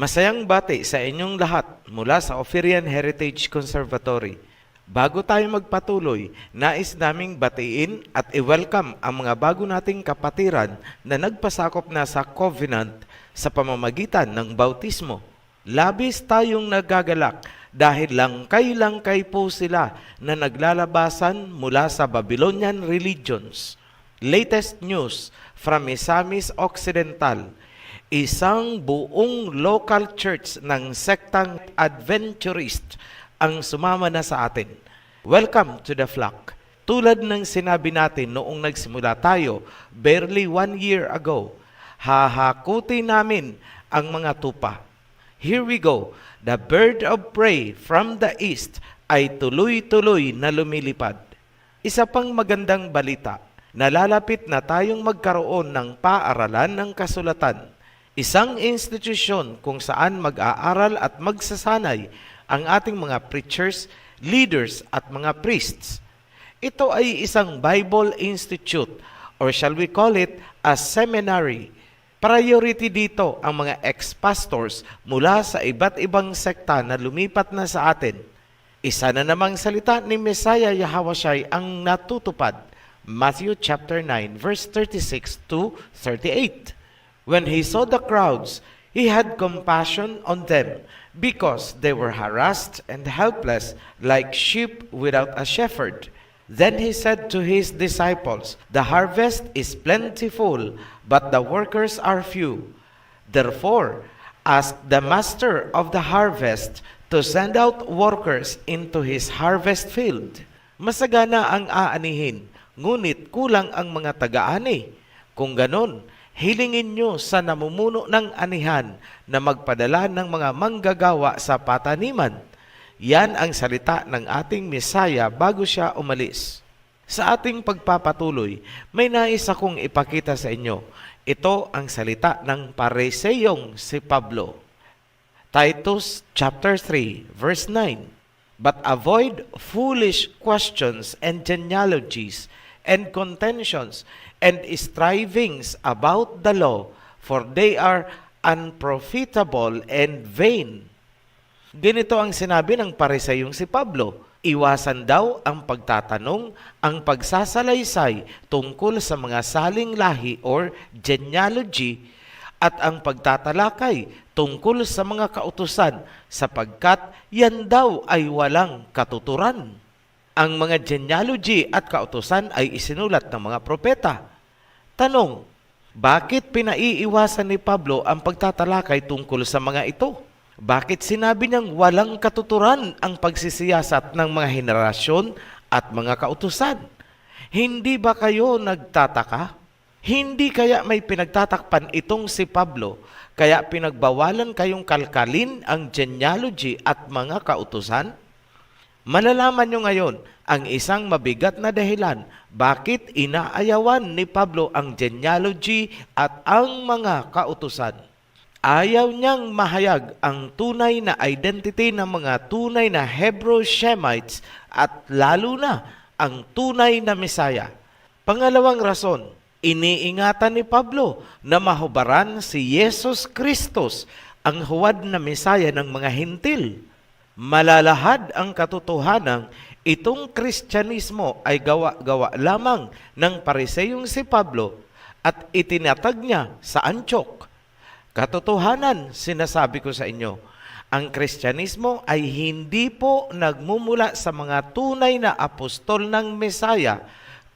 Masayang bati sa inyong lahat mula sa Ophirian Heritage Conservatory. Bago tayo magpatuloy, nais naming batiin at i-welcome ang mga bago nating kapatiran na nagpasakop na sa Covenant sa pamamagitan ng bautismo. Labis tayong nagagalak dahil langkay-langkay po sila na naglalabasan mula sa Babylonian religions. Latest news from Misamis Occidental, isang buong local church ng sektang Adventurist ang sumama na sa atin. Welcome to the flock. Tulad ng sinabi natin noong nagsimula tayo, barely 1 year ago, hahakuti namin ang mga tupa. Here we go. The bird of prey from the east ay tuloy-tuloy na lumilipad. Isa pang magandang balita, nalalapit na tayong magkaroon ng paaralan ng kasulatan. Isang institusyon kung saan mag-aaral at magsasanay ang ating mga preachers, leaders at mga priests. Ito ay isang Bible Institute or shall we call it a seminary. Priority dito ang mga ex-pastors mula sa iba't ibang sekta na lumipat na sa atin. Isa na namang salita ni Messiah Yahawashai ang natutupad. Matthew chapter 9 verse 36 to 38. When he saw the crowds, he had compassion on them because they were harassed and helpless like sheep without a shepherd. Then he said to his disciples, "The harvest is plentiful, but the workers are few. Therefore, ask the master of the harvest to send out workers into his harvest field." Masagana ang aanihin, ngunit kulang ang mga taga-ani. Kung ganon, hilingin nyo sa namumuno ng anihan na magpadala ng mga manggagawa sa pataniman. Yan ang salita ng ating Mesaya bago siya umalis. Sa ating pagpapatuloy, may nais akong ipakita sa inyo. Ito ang salita ng Pariseyong si Pablo. Titus chapter 3 verse 9. But avoid foolish questions and genealogies and contentions and strivings about the law, for they are unprofitable and vain. Ganito ang sinabi ng Pariseyong si Pablo. Iwasan daw ang pagtatanong, ang pagsasalaysay tungkol sa mga saling lahi or genealogy at ang pagtatalakay tungkol sa mga kautusan sapagkat yan daw ay walang katuturan. Ang mga genealogy at kautusan ay isinulat ng mga propeta. Tanong, bakit pinaiiwasan ni Pablo ang pagtatalakay tungkol sa mga ito? Bakit sinabi niyang walang katuturan ang pagsisiyasat ng mga henerasyon at mga kautusan? Hindi ba kayo nagtataka? Hindi kaya may pinagtatakpan itong si Pablo, kaya pinagbawalan kayong kalkalin ang genealogy at mga kautusan? Malalaman nyo ngayon ang isang mabigat na dahilan bakit inaayawan ni Pablo ang genealogy at ang mga kautusan. Ayaw niyang mahayag ang tunay na identity ng mga tunay na Hebrew Shemites at lalo na ang tunay na Mesaya. Pangalawang rason, iniingatan ni Pablo na mahubaran si Jesus Kristus, ang huwad na Mesaya ng mga Hintil. Malalahad ang katotohanan, itong Kristyanismo ay gawa-gawa lamang ng Pariseyong si Pablo at itinatag niya sa Antioch. Katotohanan, sinasabi ko sa inyo, ang Kristyanismo ay hindi po nagmumula sa mga tunay na apostol ng Mesaya,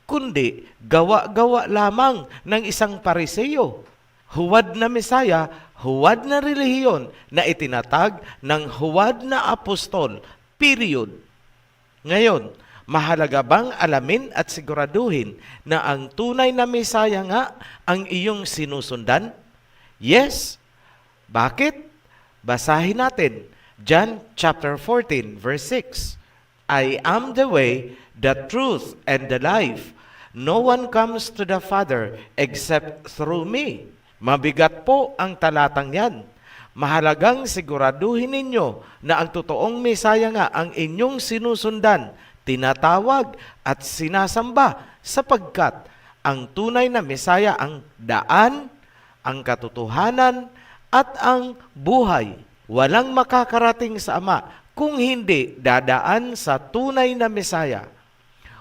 kundi gawa-gawa lamang ng isang Pariseyo. Huwad na Mesaya, huwad na relihiyon na itinatag ng huwad na apostol, period. Ngayon, mahalaga bang alamin at siguraduhin na ang tunay na Mesaya nga ang iyong sinusundan? Yes. Bakit? Basahin natin. John chapter 14 verse 6. I am the way, the truth, and the life. No one comes to the Father except through me. Mabigat po ang talatang yan. Mahalagang siguraduhin ninyo na ang totoong Mesaya nga ang inyong sinusundan, tinatawag at sinasamba sapagkat ang tunay na Mesaya ang daan, ang katotohanan, at ang buhay. Walang makakarating sa Ama kung hindi dadaan sa tunay na Mesaya.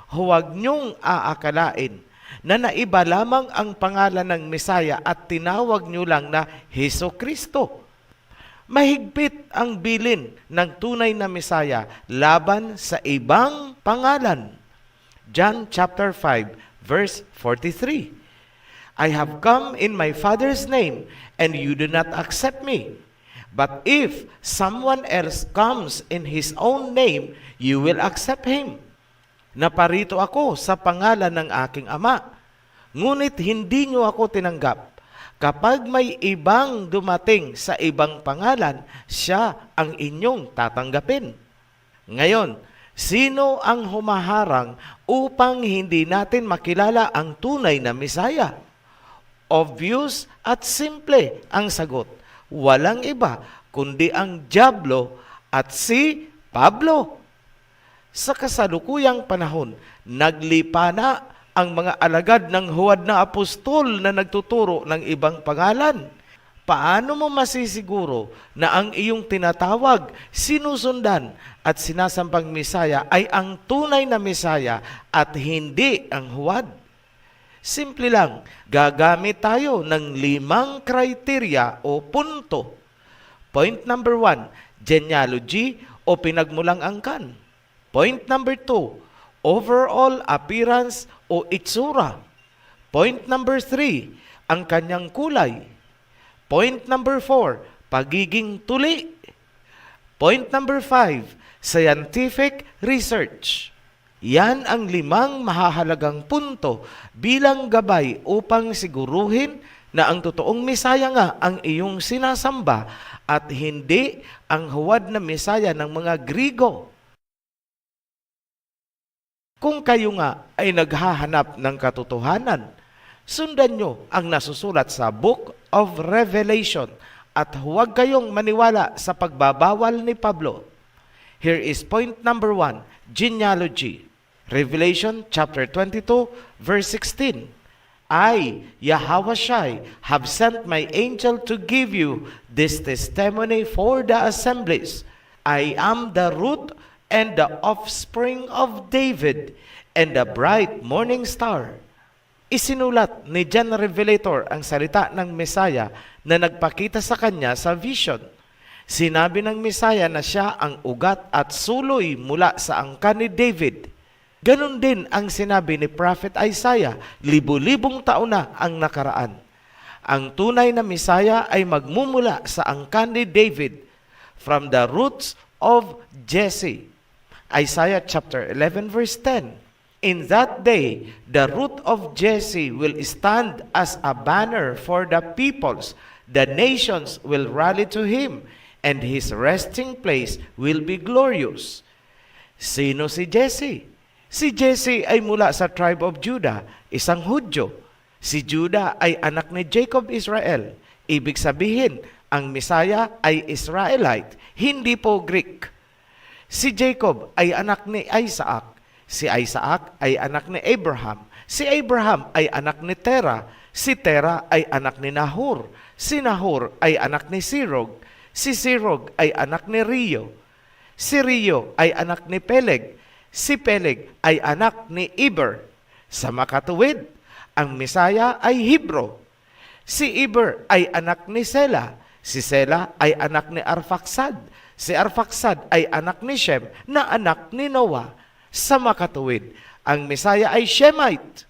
Huwag niyong aakalain na naiba lamang ang pangalan ng Mesaya at tinawag niyo lang na Hesus Kristo. Mahigpit ang bilin ng tunay na Mesaya laban sa ibang pangalan. John chapter 5 verse 43. I have come in my Father's name and you do not accept me. But if someone else comes in his own name, you will accept him. Naparito ako sa pangalan ng aking Ama, ngunit hindi niyo ako tinanggap. Kapag may ibang dumating sa ibang pangalan, siya ang inyong tatanggapin. Ngayon, sino ang humaharang upang hindi natin makilala ang tunay na Mesaya? Obvious at simple ang sagot. Walang iba kundi ang dyablo at si Pablo. Sa kasalukuyang panahon, naglipa na ang mga alagad ng huwad na apostol na nagtuturo ng ibang pangalan. Paano mo masisiguro na ang iyong tinatawag, sinusundan at sinasambang Mesaya ay ang tunay na Mesaya at hindi ang huwad? Simple lang, gagamit tayo ng 5 kriteria o punto. Point number 1, genealogy o pinagmulang angkan. Point number 2, overall appearance o itsura. Point number 3, ang kanyang kulay. Point number 4, pagiging tuli. Point number 5, scientific research. Yan ang 5 mahahalagang punto bilang gabay upang siguruhin na ang totoong Mesaya nga ang iyong sinasamba at hindi ang huwad na Mesaya ng mga Grigo. Kung kayo nga ay naghahanap ng katotohanan, sundan nyo ang nasusulat sa Book of Revelation at huwag kayong maniwala sa pagbabawal ni Pablo. Here is point number 1, genealogy. Revelation chapter 22 verse 16. I, Yahweh, have sent my angel to give you this testimony for the assemblies. I am the root and the offspring of David and the bright morning star. Isinulat ni John Revelator ang salita ng Mesaya na nagpakita sa kanya sa vision. Sinabi ng Mesaya na siya ang ugat at suloy mula sa angkan ni David. Ganon din ang sinabi ni Prophet Isaiah, 1000 taon na ang nakaraan. Ang tunay na Mesaya ay magmumula sa angkan ni David, from the roots of Jesse. Isaiah chapter 11 verse 10. In that day, the root of Jesse will stand as a banner for the peoples. The nations will rally to him, and his resting place will be glorious. Sino si Jesse? Si Jesse ay mula sa tribe of Judah, isang Hudyo. Si Judah ay anak ni Jacob Israel. Ibig sabihin, ang Mesaya ay Israelite, hindi po Greek. Si Jacob ay anak ni Isaac. Si Isaac ay anak ni Abraham. Si Abraham ay anak ni Terah. Si Terah ay anak ni Nahor. Si Nahor ay anak ni Sirog. Si Sirog ay anak ni Rio. Si Rio ay anak ni Peleg. Si Peleg ay anak ni Eber. Sa makatuwid, ang Mesaya ay Hebro. Si Eber ay anak ni Sela. Si Sela ay anak ni Arfaksad. Si Arfaksad ay anak ni Shem na anak ni Noah. Sa makatuwid, ang Mesaya ay Shemite.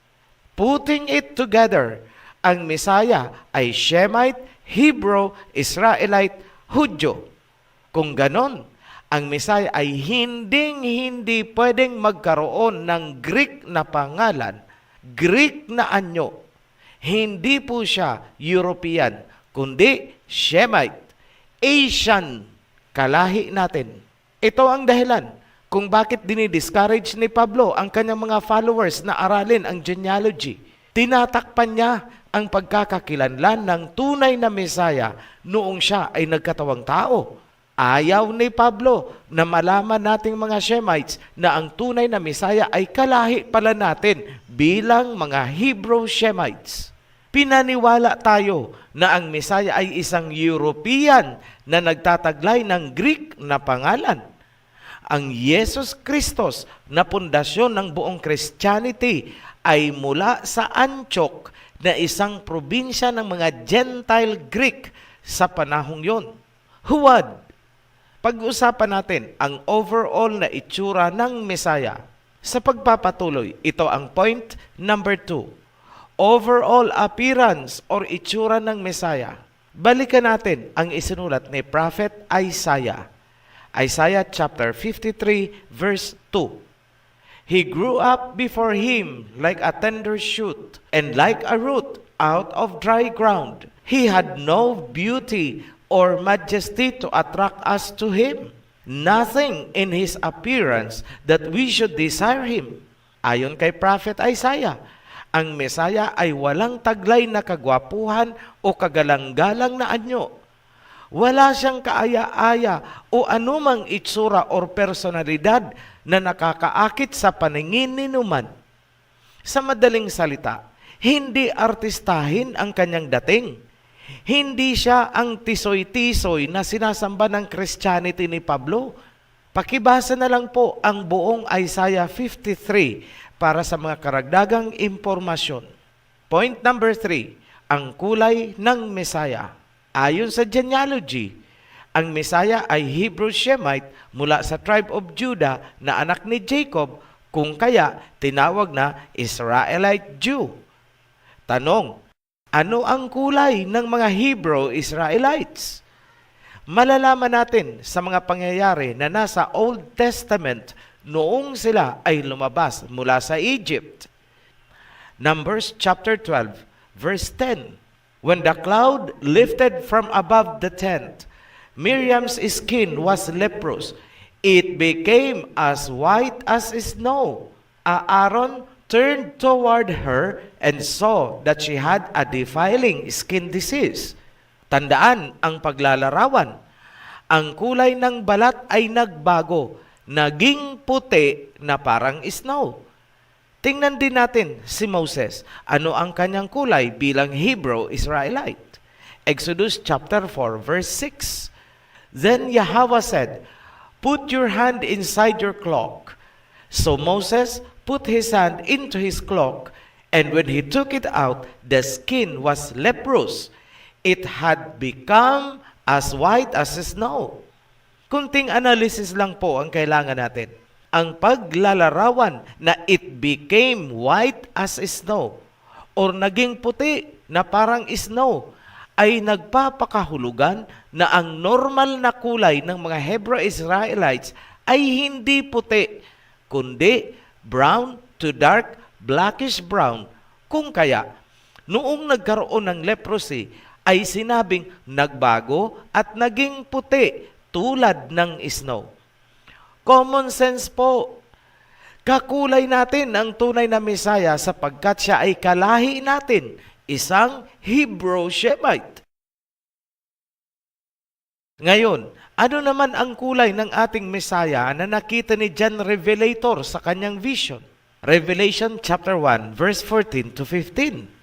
Putting it together, ang Mesaya ay Shemite, Hebrew, Israelite, Hudyo. Kung ganon, ang Mesaya ay hindi pwedeng magkaroon ng Greek na pangalan, Greek na anyo. Hindi po siya European, kundi Shemite, Asian, kalahi natin. Ito ang dahilan kung bakit dinidiscourage ni Pablo ang kanyang mga followers na aralin ang genealogy. Tinatakpan niya ang pagkakakilanlan ng tunay na Mesaya noong siya ay nagkatawang tao. Ayaw ni Pablo na malaman nating mga Shemites na ang tunay na Mesaya ay kalahi pala natin bilang mga Hebrew Shemites. Pinaniwala tayo na ang Mesaya ay isang European na nagtataglay ng Greek na pangalan. Ang Yesus Kristos na pundasyon ng buong Christianity ay mula sa Antioch na isang probinsya ng mga Gentile Greek sa panahong yon. Huwad, pag-usapan natin ang overall na itsura ng Mesaya. Sa pagpapatuloy, ito ang point number 2. Overall appearance or itsura ng Mesaya. Balikan natin ang isinulat ni Prophet Isaiah. Isaiah chapter 53 verse 2. He grew up before him like a tender shoot and like a root out of dry ground. He had no beauty or majesty to attract us to him. Nothing in his appearance that we should desire him. Ayon kay Prophet Isaiah, ang Mesaya ay walang taglay na kagwapuhan o kagalang-galang na anyo. Wala siyang kaaya-aya o anumang itsura or personalidad na nakakaakit sa paningin ni numan. Sa madaling salita, hindi artistahin ang kanyang dating. Hindi siya ang tisoy-tisoy na sinasamba ng Christianity ni Pablo. Pakibasa na lang po ang buong Isaiah 53 para sa mga karagdagang impormasyon. Point number 3, ang kulay ng Mesaya. Ayon sa genealogy, ang Mesaya ay Hebrew Shemite mula sa tribe of Judah na anak ni Jacob, kung kaya tinawag na Israelite Jew. Tanong, ano ang kulay ng mga Hebrew Israelites? Malalaman natin sa mga pangyayari na nasa Old Testament noong sila ay lumabas mula sa Egypt. Numbers chapter 12, verse 10. When the cloud lifted from above the tent, Miriam's skin was leprous. It became as white as snow. Aaron turned toward her and saw that she had a defiling skin disease. Tandaan ang paglalarawan. Ang kulay ng balat ay nagbago, naging puti na parang snow. Tingnan din natin si Moses. Ano ang kanyang kulay bilang Hebrew Israelite? Exodus chapter 4 verse 6. Then Yahweh said, "Put your hand inside your cloak." So Moses put his hand into his cloak, and when he took it out, the skin was leprous. It had become as white as snow. Kunting analysis lang po ang kailangan natin. Ang paglalarawan na it became white as snow or naging puti na parang snow ay nagpapakahulugan na ang normal na kulay ng mga Hebrew Israelites ay hindi puti, kundi brown to dark blackish brown. Kung kaya, noong nagkaroon ng leprosy, ay sinabing nagbago at naging puti tulad ng snow. Common sense po. Kakulay natin ang tunay na Mesaya sapagkat siya ay kalahi natin, isang Hebrew Shemite. Ngayon, ano naman ang kulay ng ating Mesaya na nakita ni John Revelator sa kanyang vision? Revelation chapter 1 verse 14 to 15.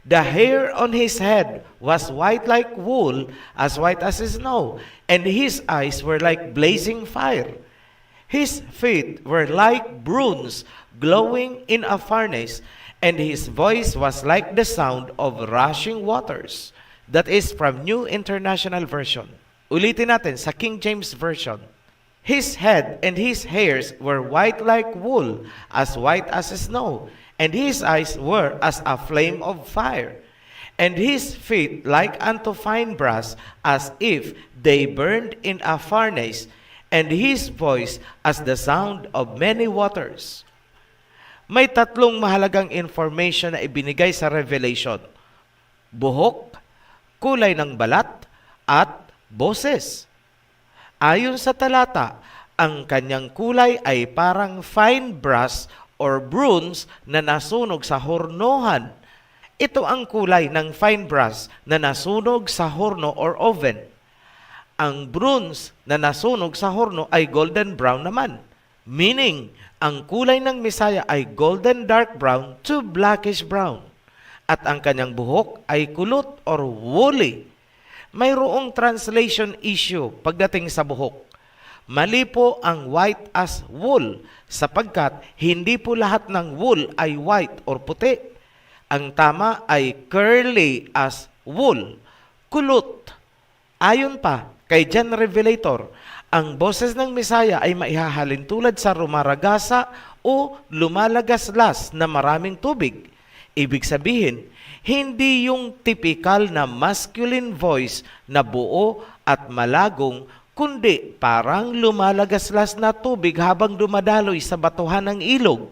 The hair on his head was white like wool, as white as snow, and his eyes were like blazing fire. His feet were like bronze glowing in a furnace, and his voice was like the sound of rushing waters. That is from New International Version. Ulitin natin sa King James Version. His head and his hairs were white like wool, as white as snow, and his eyes were as a flame of fire, and his feet like unto fine brass, as if they burned in a furnace, and his voice as the sound of many waters. May tatlong mahalagang information na ibinigay sa Revelation: buhok, kulay ng balat, at boses. Ayon sa talata, ang kanyang kulay ay parang fine brass or bronze na nasunog sa hornohan. Ito ang kulay ng fine brass na nasunog sa horno or oven. Ang bronze na nasunog sa horno ay golden brown naman. Meaning, ang kulay ng Mesaya ay golden dark brown to blackish brown. at ang kanyang buhok ay kulot or woolly. Mayroong translation issue pagdating sa buhok. Mali po ang white as wool sapagkat hindi po lahat ng wool ay white or puti. Ang tama ay curly as wool, kulot. Ayon pa kay John Revelator, ang boses ng Mesaya ay maihahalin tulad sa rumaragasa o lumalagaslas na maraming tubig. Ibig sabihin, hindi yung typical na masculine voice na buo at malagong, kundi parang lumalagaslas na tubig habang dumadaloy sa batuhan ng ilog.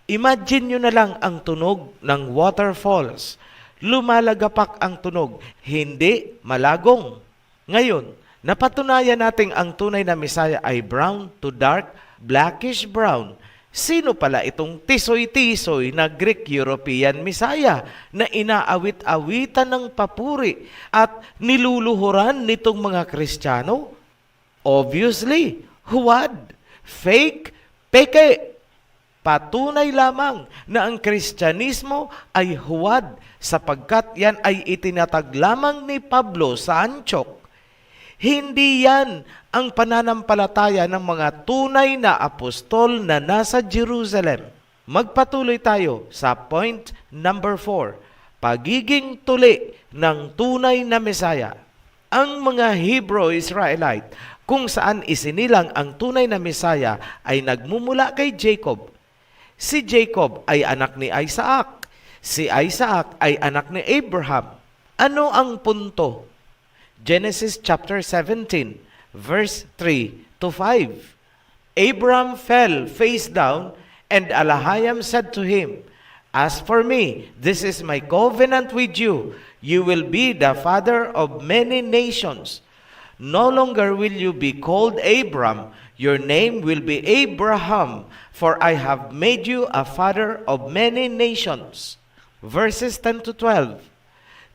Imagine nyo na lang ang tunog ng waterfalls. Lumalagapak ang tunog, hindi malagong. Ngayon, napatunayan natin ang tunay na Mesaya ay brown to dark, blackish brown. Sino pala itong tisoy-tisoy na Greek-European Mesaya na inaawit-awitan ng papuri at niluluhuran nitong mga Kristiyano? Obviously, huwad, fake, peke. Patunay lamang na ang Kristyanismo ay huwad sapagkat yan ay itinatag lamang ni Pablo sa Antioch. Hindi yan ang pananampalataya ng mga tunay na apostol na nasa Jerusalem. Magpatuloy tayo sa point number 4, pagiging tuli ng tunay na Mesaya. Ang mga Hebrew Israelite kung saan isinilang ang tunay na Mesaya ay nagmumula kay Jacob. Si Jacob ay anak ni Isaac. Si Isaac ay anak ni Abraham. Ano ang punto? Genesis chapter 17, verse 3 to 5. Abraham fell face down, and Eliham said to him, "As for me, this is my covenant with you. You will be the father of many nations. No longer will you be called Abram. Your name will be Abraham, for I have made you a father of many nations." Verses 10 to 12.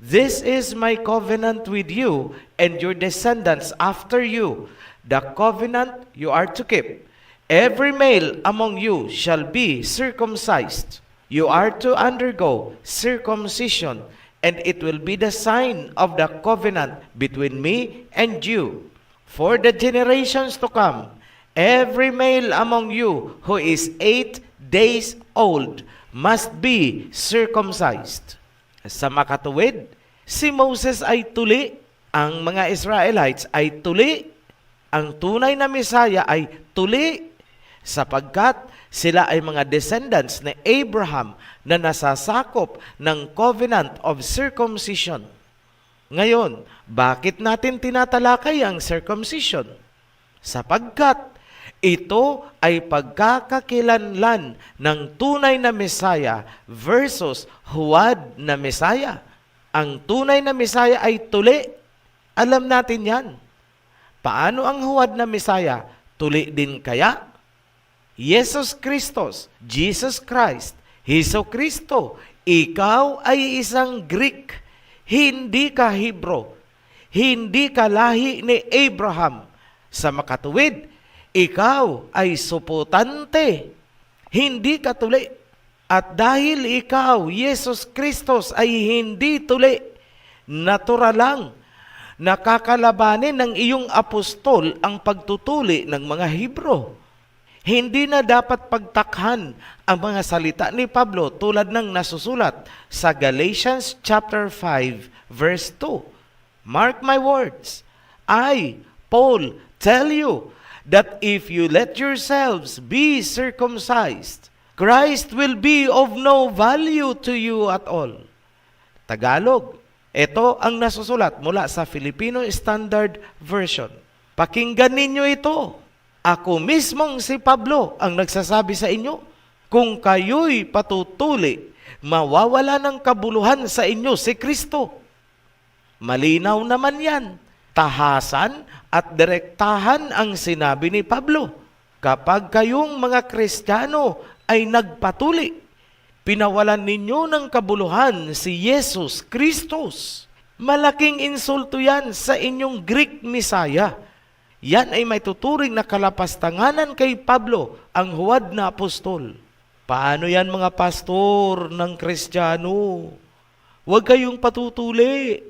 This is my covenant with you and your descendants after you, the covenant you are to keep. Every male among you shall be circumcised. You are to undergo circumcision, and it will be the sign of the covenant between me and you. For the generations to come, every male among you who is 8 days old must be circumcised. Sa makatuwid, si Moses ay tuli, ang mga Israelites ay tuli, ang tunay na Mesaya ay tuli, sapagkat sila ay mga descendants ni Abraham na nasasakop ng covenant of circumcision. Ngayon, bakit natin tinatalakay ang circumcision? Sapagkat ito ay pagkakakilanlan ng tunay na Mesaya versus huwad na Mesaya. Ang tunay na Mesaya ay tuli. Alam natin yan. Paano ang huwad na Mesaya? Tuli din kaya? Jesus Christos, Jesus Christ, Hesus Kristo, ikaw ay isang Greek. Hindi ka Hebrew. Hindi ka lahi ni Abraham. Sa makatuwid, ikaw ay suputante, hindi ka tuli. At dahil ikaw, Jesus Kristos, ay hindi tuli, natural lang, nakakalabanin ng iyong apostol ang pagtutuli ng mga Hebro. Hindi na dapat pagtakhan ang mga salita ni Pablo tulad ng nasusulat sa Galatians chapter 5, verse 2. Mark my words, I, Paul, tell you, that if you let yourselves be circumcised, Christ will be of no value to you at all. Tagalog, ito ang nasusulat mula sa Filipino Standard Version. Pakinggan ninyo ito. Ako mismong si Pablo ang nagsasabi sa inyo, kung kayo'y patutuli, mawawala ng kabuluhan sa inyo si Kristo. Malinaw naman yan. Tahasan at direktahan ang sinabi ni Pablo. Kapag kayong mga Kristiyano ay nagpatuli, pinawalan ninyo ng kabuluhan si Jesus Kristos. Malaking insulto yan sa inyong Greek Messiah. Yan ay may tuturing na kalapastanganan kay Pablo, ang huwad na apostol. Paano yan mga pastor ng Kristiyano? Huwag kayong patutuli.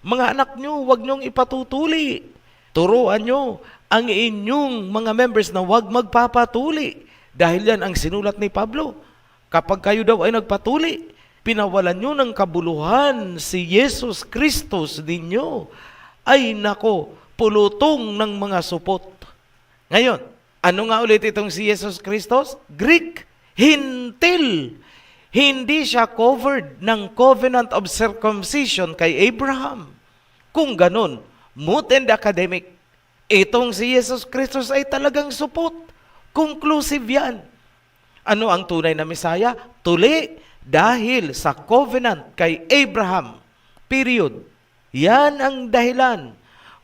Mga anak nyo, huwag nyong ipatutuli. Turuan nyo ang inyong mga members na huwag magpapatuli. Dahil yan ang sinulat ni Pablo. Kapag kayo daw ay nagpatuli, pinawalan nyo ng kabuluhan si Jesus Kristus ninyo. Ay nako, pulutong ng mga supot. Ngayon, ano nga ulit itong si Jesus Kristus? Greek, Hintil. Hindi siya covered ng covenant of circumcision kay Abraham. Kung ganun, moot and academic, itong si Jesus Kristus ay talagang supot. Conclusive yan. Ano ang tunay na Mesaya? Tuli dahil sa covenant kay Abraham. Period. Yan ang dahilan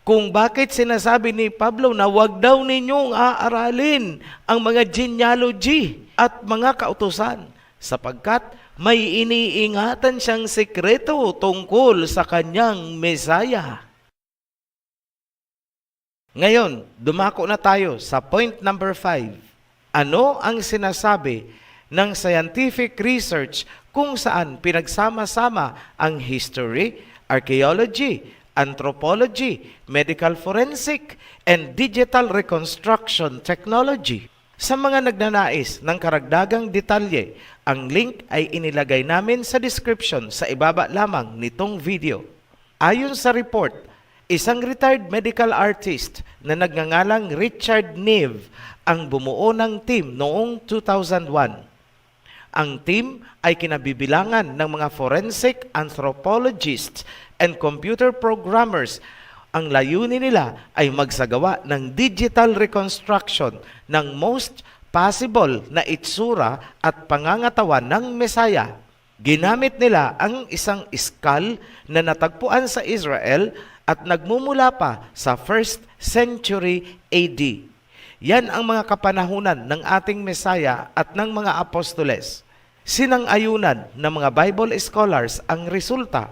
kung bakit sinasabi ni Pablo na huwag daw ninyong aaralin ang mga genealogy at mga kautusan sapagkat may iniingatan siyang sekreto tungkol sa kanyang Mesaya. Ngayon, dumako na tayo sa point number 5. Ano ang sinasabi ng scientific research kung saan pinagsama-sama ang history, archaeology, anthropology, medical forensic, and digital reconstruction technology? Sa mga nagnanais ng karagdagang detalye, ang link ay inilagay namin sa description sa ibaba lamang nitong video. Ayon sa report, isang retired medical artist na nagngangalang Richard Neve ang bumuo ng team noong 2001. Ang team ay kinabibilangan ng mga forensic anthropologists and computer programmers. Ang layunin nila ay magsagawa ng digital reconstruction ng most possible na itsura at pangangatawan ng Mesaya. Ginamit nila ang isang skull na natagpuan sa Israel at nagmumula pa sa 1st century AD. Yan ang mga kapanahunan ng ating Mesaya at ng mga apostoles. Sinang-ayunan ng mga Bible scholars ang resulta.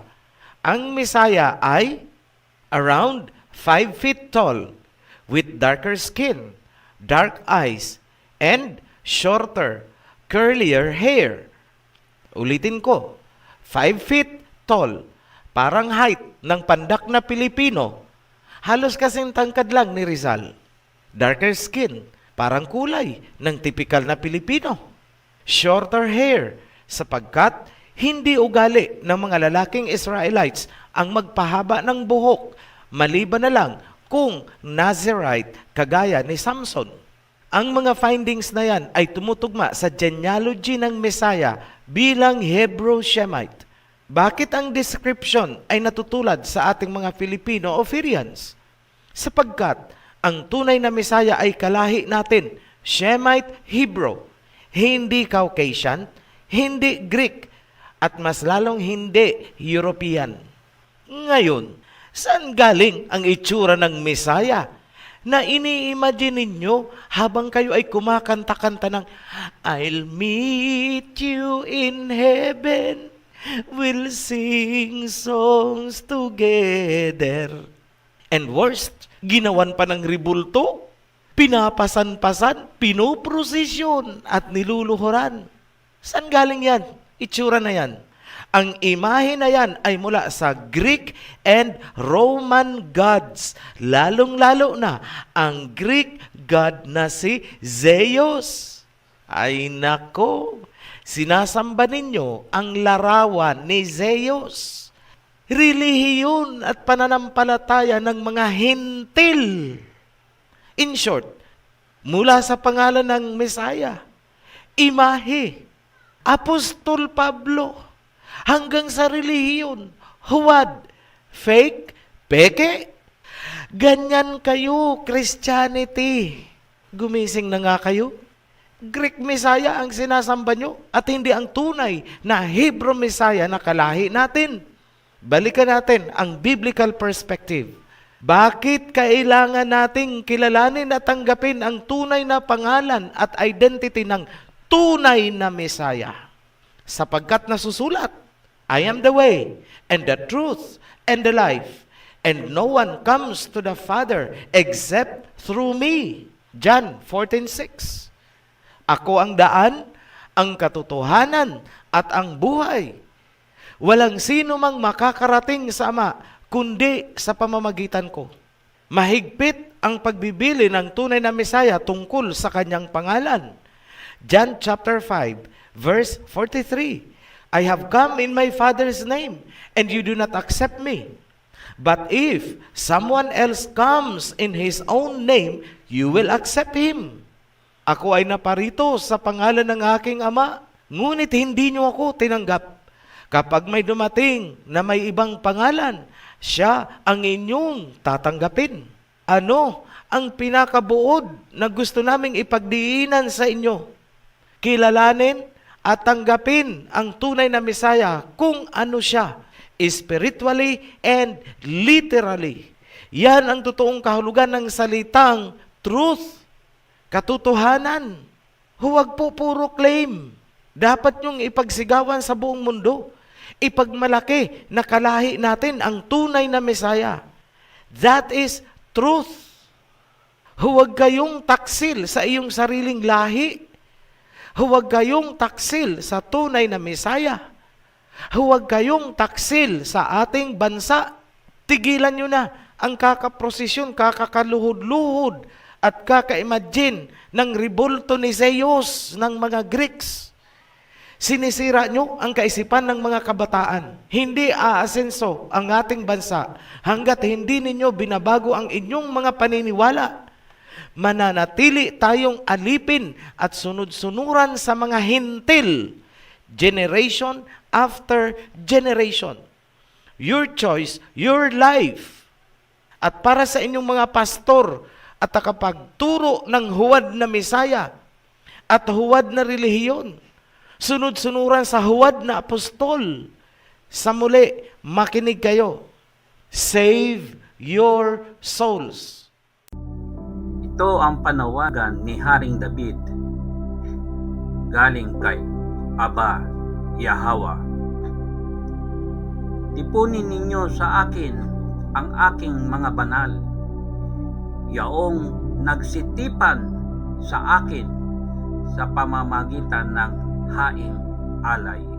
Ang Mesaya ay around 5 feet tall, with darker skin, dark eyes, and shorter, curlier hair. Ulitin ko, 5 feet tall, parang height ng pandak na Pilipino. Halos kasing tangkad lang ni Rizal. Darker skin, parang kulay ng tipikal na Pilipino. Shorter hair, sapagkat hindi ugali ng mga lalaking Israelites ang magpahaba ng buhok, maliban na lang kung Nazirite kagaya ni Samson. Ang mga findings na yan ay tumutugma sa genealogy ng Mesaya bilang Hebrew Shemite. Bakit ang description ay natutulad sa ating mga Filipino o Syrians? Sapagkat ang tunay na Mesaya ay kalahi natin, Shemite Hebrew, hindi Caucasian, hindi Greek, at mas lalong hindi European. Ngayon, saan galing ang itsura ng Mesaya na ini-imagine ninyo habang kayo ay kumakanta-kanta ng I'll meet you in heaven, we'll sing songs together. And worst, ginawan pa ng ribulto, pinapasan-pasan, pinoprosesyon at niluluhuran. Saan galing yan? Itsura na yan. Ang imahe na yan ay mula sa Greek and Roman gods. Lalong-lalo na ang Greek god na si Zeus. Ay nako, sinasamba ninyo ang larawan ni Zeus. Relihiyon at pananampalataya ng mga Hintil. In short, mula sa pangalan ng Mesaya, imahe, Apostol Pablo, hanggang sa relihiyon, huwad, fake, peke. Ganyan kayo, Christianity. Gumising na nga kayo. Greek Messiah ang sinasamba nyo at hindi ang tunay na Hebrew Messiah na kalahi natin. Balikan natin ang biblical perspective. Bakit kailangan nating kilalanin at tanggapin ang tunay na pangalan at identity ng tunay na Mesaya? Sapagkat nasusulat, I am the way, and the truth, and the life, and no one comes to the Father except through me. John 14:6. Ako ang daan, ang katotohanan, at ang buhay. Walang sino mang makakarating sa Ama, kundi sa pamamagitan ko. Mahigpit ang pagbibili ng tunay na Mesaya tungkol sa kanyang pangalan. John chapter 5, verse 43. I have come in my Father's name, and you do not accept me. But if someone else comes in his own name, you will accept him. Ako ay naparito sa pangalan ng aking Ama, ngunit hindi niyo ako tinanggap. Kapag may dumating na may ibang pangalan, siya ang inyong tatanggapin. Ano ang pinakabuod na gusto naming ipagdiinan sa inyo? Kilalanin at tanggapin ang tunay na Mesaya kung ano siya, spiritually and literally. Yan ang totoong kahulugan ng salitang truth, katotohanan. Huwag po puro claim. Dapat niyong ipagsigawan sa buong mundo. Ipagmalaki na kalahi natin ang tunay na Mesaya. That is truth. Huwag kayong taksil sa iyong sariling lahi. Huwag kayong taksil sa tunay na Mesaya. Huwag kayong taksil sa ating bansa. Tigilan nyo na ang kakaprosesyon, kakakaluhod-luhod at kaka-imagine ng rebulto ni Zeus ng mga Greeks. Sinisira nyo ang kaisipan ng mga kabataan. Hindi aasenso ang ating bansa hanggat hindi ninyo binabago ang inyong mga paniniwala. Mananatili tayong alipin at sunod-sunuran sa mga hintil, generation after generation. Your choice, your life. At para sa inyong mga pastor at takapagturo ng huwad na Mesaya at huwad na relihiyon, sunod-sunuran sa huwad na apostol. Sa muli, makinig kayo. Save your souls. Ito ang panawagan ni Haring David galing kay Aba Yahweh. Tipunin ninyo sa akin ang aking mga banal, yaong nagsitipan sa akin sa pamamagitan ng haing alay.